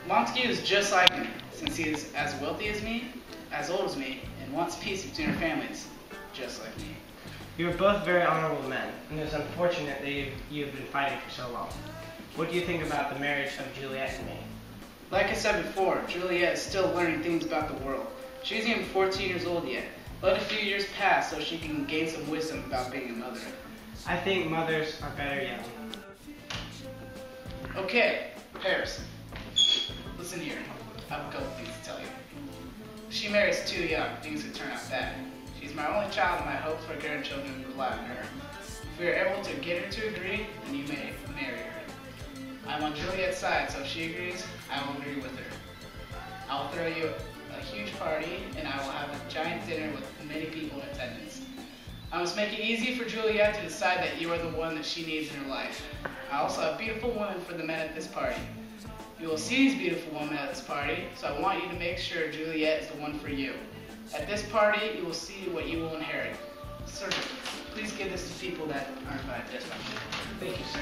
Montague is just like me, since he is as wealthy as me, as old as me, and wants peace between our families, just like me. You are both very honorable men, and it's unfortunate that you've been fighting for so long. What do you think about the marriage of Juliet and me? Like I said before, Juliet is still learning things about the world. She isn't even 14 years old yet. Let a few years pass so she can gain some wisdom about being a mother. I think mothers are better young. Okay, Paris. Listen here. I have a couple things to tell you. If she marries too young, things could turn out bad. She's my only child, and my hopes for grandchildren rely on her. If we are able to get her to agree, then you may marry her. I'm on Juliet's side, so if she agrees, I will agree with her. I will throw you a huge party, and I will have a giant dinner with many people in attendance. I must make it easy for Juliet to decide that you are the one that she needs in her life. I also have beautiful women for the men at this party. You will see these beautiful women at this party, so I want you to make sure Juliet is the one for you. At this party, you will see what you will inherit. Sir, please give this to people that are invited. Yes, ma'am. Thank you, sir.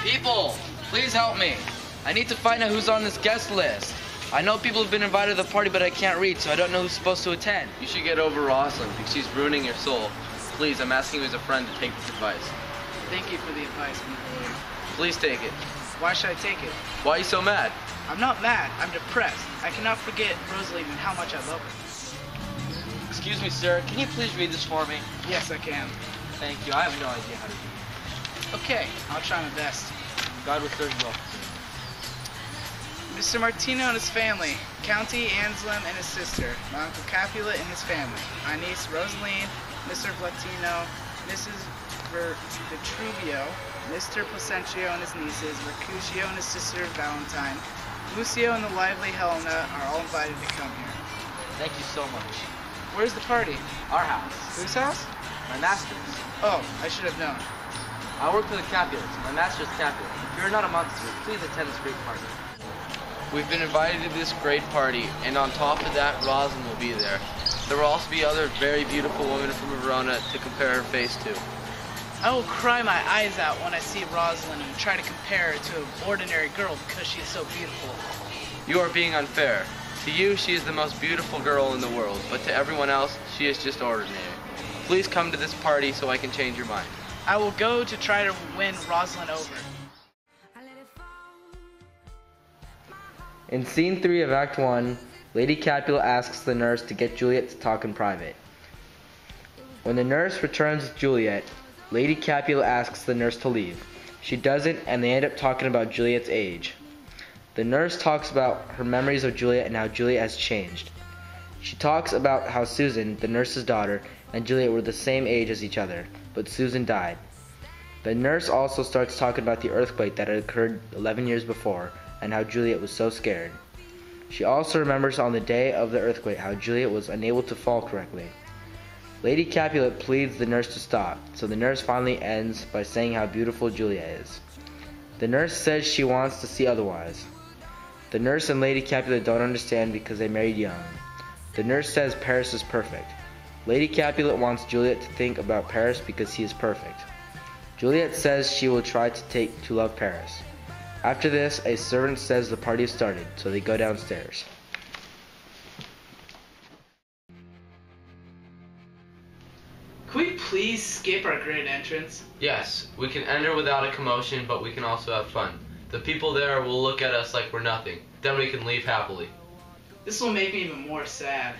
People, please help me. I need to find out who's on this guest list. I know people have been invited to the party, but I can't read, so I don't know who's supposed to attend. You should get over Rosalind because she's ruining your soul. Please, I'm asking you as a friend to take this advice. Thank you for the advice, Mr. Lawyer. Please take it. Why should I take it? Why are you so mad? I'm not mad. I'm depressed. I cannot forget Rosalie and how much I love her. Excuse me, sir. Can you please read this for me? Yes, I can. Thank you. I have no idea how to read. Okay, I'll try my best. God will serve you well. Mr. Martino and his family, County Anselm and his sister, my Uncle Capulet and his family, my niece Rosaline, Mr. Vlatino, Mrs. Vitruvio, Mr. Placentio and his nieces, Mercutio and his sister Valentine, Lucio and the lively Helena are all invited to come here. Thank you so much. Where's the party? Our house. Whose house? My master's. Oh, I should have known. I work for the Capulets. My master's Capulet. If you're not a Montague, please attend this great party. We've been invited to this great party, and on top of that, Rosalind will be there. There will also be other very beautiful women from Verona to compare her face to. I will cry my eyes out when I see Rosalind and try to compare her to an ordinary girl because she is so beautiful. You are being unfair. To you, she is the most beautiful girl in the world, but to everyone else, she is just ordinary. Please come to this party so I can change your mind. I will go to try to win Rosalind over. In scene 3 of Act 1, Lady Capulet asks the nurse to get Juliet to talk in private. When the nurse returns with Juliet, Lady Capulet asks the nurse to leave. She doesn't, and they end up talking about Juliet's age. The nurse talks about her memories of Juliet and how Juliet has changed. She talks about how Susan, the nurse's daughter, and Juliet were the same age as each other, but Susan died. The nurse also starts talking about the earthquake that had occurred 11 years before, and how Juliet was so scared. She also remembers on the day of the earthquake how Juliet was unable to fall correctly. Lady Capulet pleads the nurse to stop, so the nurse finally ends by saying how beautiful Juliet is. The nurse says she wants to see otherwise. The nurse and Lady Capulet don't understand because they married young. The nurse says Paris is perfect. Lady Capulet wants Juliet to think about Paris because he is perfect. Juliet says she will try to love Paris. After this, a servant says the party has started, so they go downstairs. Can we please skip our great entrance? Yes, we can enter without a commotion, but we can also have fun. The people there will look at us like we're nothing. Then we can leave happily. This will make me even more sad.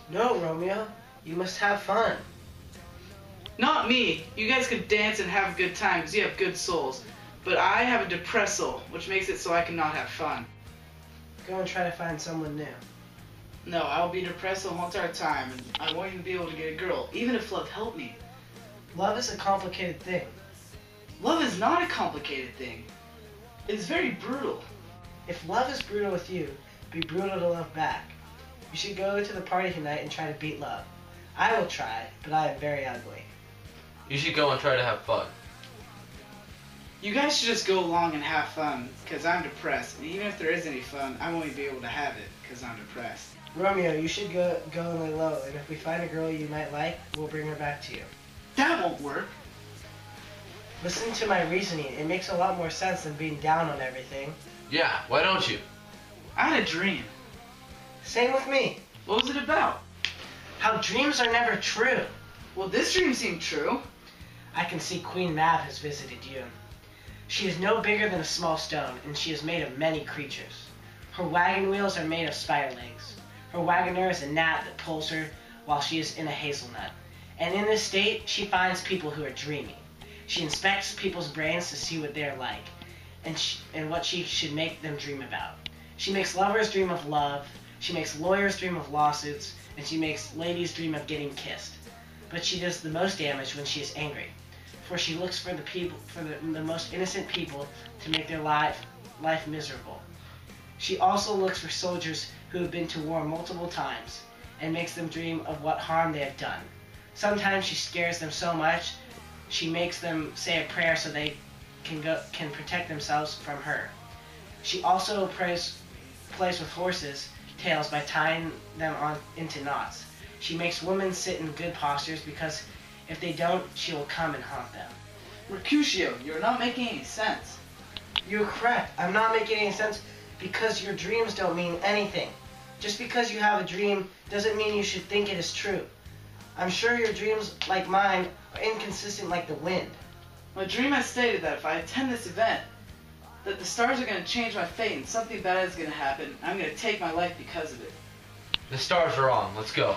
No, Romeo. You must have fun. Not me. You guys could dance and have a good time because you have good souls. But I have a depressed soul, which makes it so I cannot have fun. Go and try to find someone new. No, I'll be depressed the whole entire time, and I won't even be able to get a girl, even if love helped me. Love is a complicated thing. Love is not a complicated thing. It's very brutal. If love is brutal with you, be brutal to love back. You should go to the party tonight and try to beat love. I will try, but I am very ugly. You should go and try to have fun. You guys should just go along and have fun, because I'm depressed. And even if there is any fun, I won't even be able to have it, because I'm depressed. Romeo, you should go and lay low, and if we find a girl you might like, we'll bring her back to you. That won't work. Listen to my reasoning. It makes a lot more sense than being down on everything. Yeah, why don't you? I had a dream. Same with me. What was it about? How dreams are never true. Well, this dream seemed true. I can see Queen Mab has visited you. She is no bigger than a small stone, and she is made of many creatures. Her wagon wheels are made of spider legs. Her wagoner is a gnat that pulls her while she is in a hazelnut. And in this state, she finds people who are dreaming. She inspects people's brains to see what they are like, and what she should make them dream about. She makes lovers dream of love, she makes lawyers dream of lawsuits, and she makes ladies dream of getting kissed. But she does the most damage when she is angry, for she looks for the most innocent people to make their life miserable. She also looks for soldiers who have been to war multiple times, and makes them dream of what harm they have done. Sometimes she scares them so much, she makes them say a prayer so they can protect themselves from her. She also plays with horses' tails by tying them into knots. She makes women sit in good postures because if they don't, she will come and haunt them. Mercutio, you're not making any sense. You're correct. I'm not making any sense because your dreams don't mean anything. Just because you have a dream doesn't mean you should think it is true. I'm sure your dreams, like mine, are inconsistent like the wind. My dream has stated that if I attend this event, that the stars are going to change my fate and something bad is going to happen. I'm going to take my life because of it. The stars are on. Let's go.